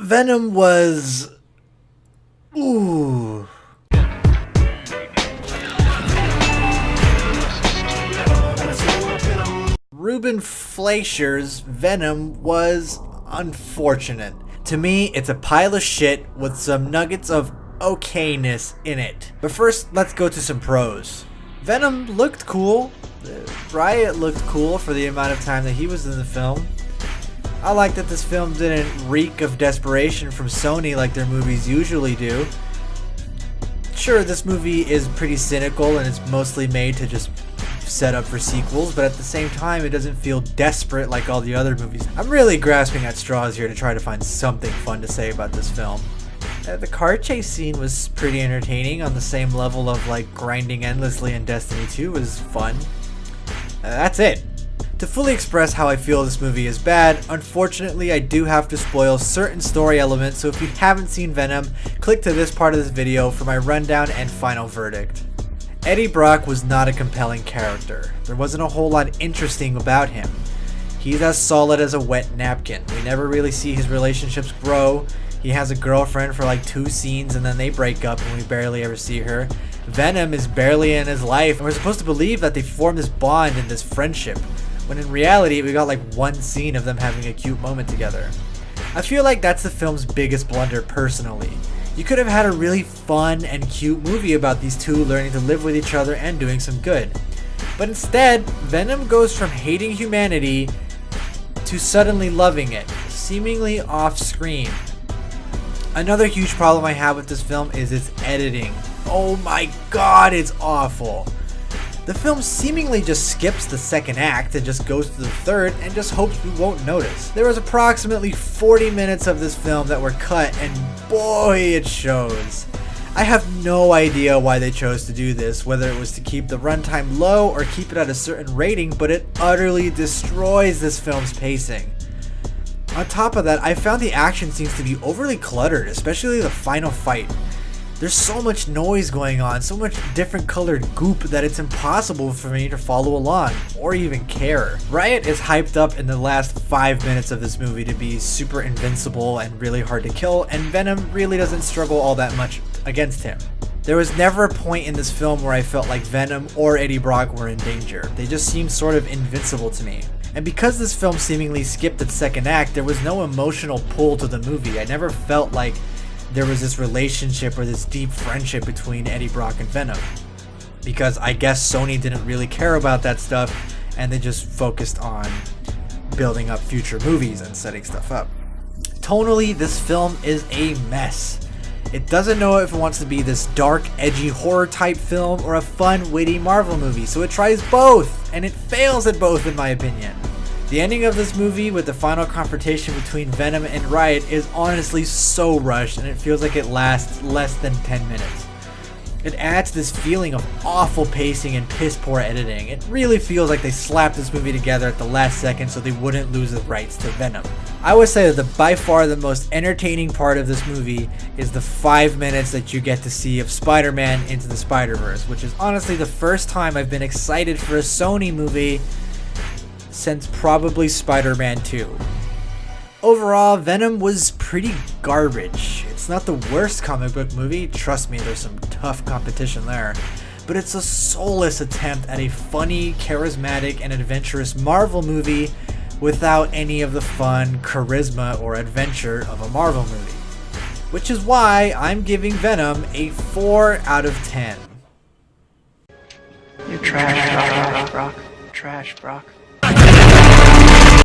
Venom was... ooh. Ruben Fleischer's Venom was unfortunate. To me, it's a pile of shit with some nuggets of okayness in it. But first, let's go to some pros. Venom looked cool. Riot looked cool for the amount of time that he was in the film. I like that this film didn't reek of desperation from Sony like their movies usually do. Sure, this movie is pretty cynical and it's mostly made to just set up for sequels, but at the same time it doesn't feel desperate like all the other movies. I'm really grasping at straws here to try to find something fun to say about this film. The car chase scene was pretty entertaining on the same level of like grinding endlessly in Destiny 2 was fun. That's it. To fully express how I feel this movie is bad, unfortunately I do have to spoil certain story elements, so if you haven't seen Venom, click to this part of this video for my rundown and final verdict. Eddie Brock was not a compelling character. There wasn't a whole lot interesting about him. He's as solid as a wet napkin. We never really see his relationships grow. He has a girlfriend for like 2 scenes and then they break up and we barely ever see her. Venom is barely in his life and we're supposed to believe that they formed this bond and this friendship, when in reality we got like 1 scene of them having a cute moment together. I feel like that's the film's biggest blunder personally. You could have had a really fun and cute movie about these two learning to live with each other and doing some good. But instead, Venom goes from hating humanity to suddenly loving it, seemingly off screen. Another huge problem I have with this film is its editing. Oh my god, it's awful. The film seemingly just skips the second act and just goes to the third and just hopes we won't notice. There was approximately 40 minutes of this film that were cut and boy it shows. I have no idea why they chose to do this, whether it was to keep the runtime low or keep it at a certain rating, but it utterly destroys this film's pacing. On top of that, I found the action scenes to be overly cluttered, especially the final fight. There's so much noise going on, so much different colored goop that it's impossible for me to follow along or even care. Riot is hyped up in the last 5 minutes of this movie to be super invincible and really hard to kill, and Venom really doesn't struggle all that much against him. There was never a point in this film where I felt like Venom or Eddie Brock were in danger. They just seemed sort of invincible to me. And because this film seemingly skipped its second act, there was no emotional pull to the movie. I never felt like there was this relationship or this deep friendship between Eddie Brock and Venom. Because I guess Sony didn't really care about that stuff and they just focused on building up future movies and setting stuff up. Tonally, this film is a mess. It doesn't know if it wants to be this dark, edgy horror type film or a fun, witty Marvel movie, so it tries both, and it fails at both in my opinion. The ending of this movie with the final confrontation between Venom and Riot is honestly so rushed and it feels like it lasts less than 10 minutes. It adds this feeling of awful pacing and piss poor editing. It really feels like they slapped this movie together at the last second so they wouldn't lose the rights to Venom. I would say that by far the most entertaining part of this movie is the 5 minutes that you get to see of Spider-Man Into the Spider-Verse, which is honestly the first time I've been excited for a Sony movie since probably Spider-Man 2. Overall, Venom was pretty garbage. It's not the worst comic book movie, trust me, there's some tough competition there, but it's a soulless attempt at a funny, charismatic, and adventurous Marvel movie without any of the fun, charisma, or adventure of a Marvel movie. Which is why I'm giving Venom a 4 out of 10. You're trash, Brock. Trash, Brock.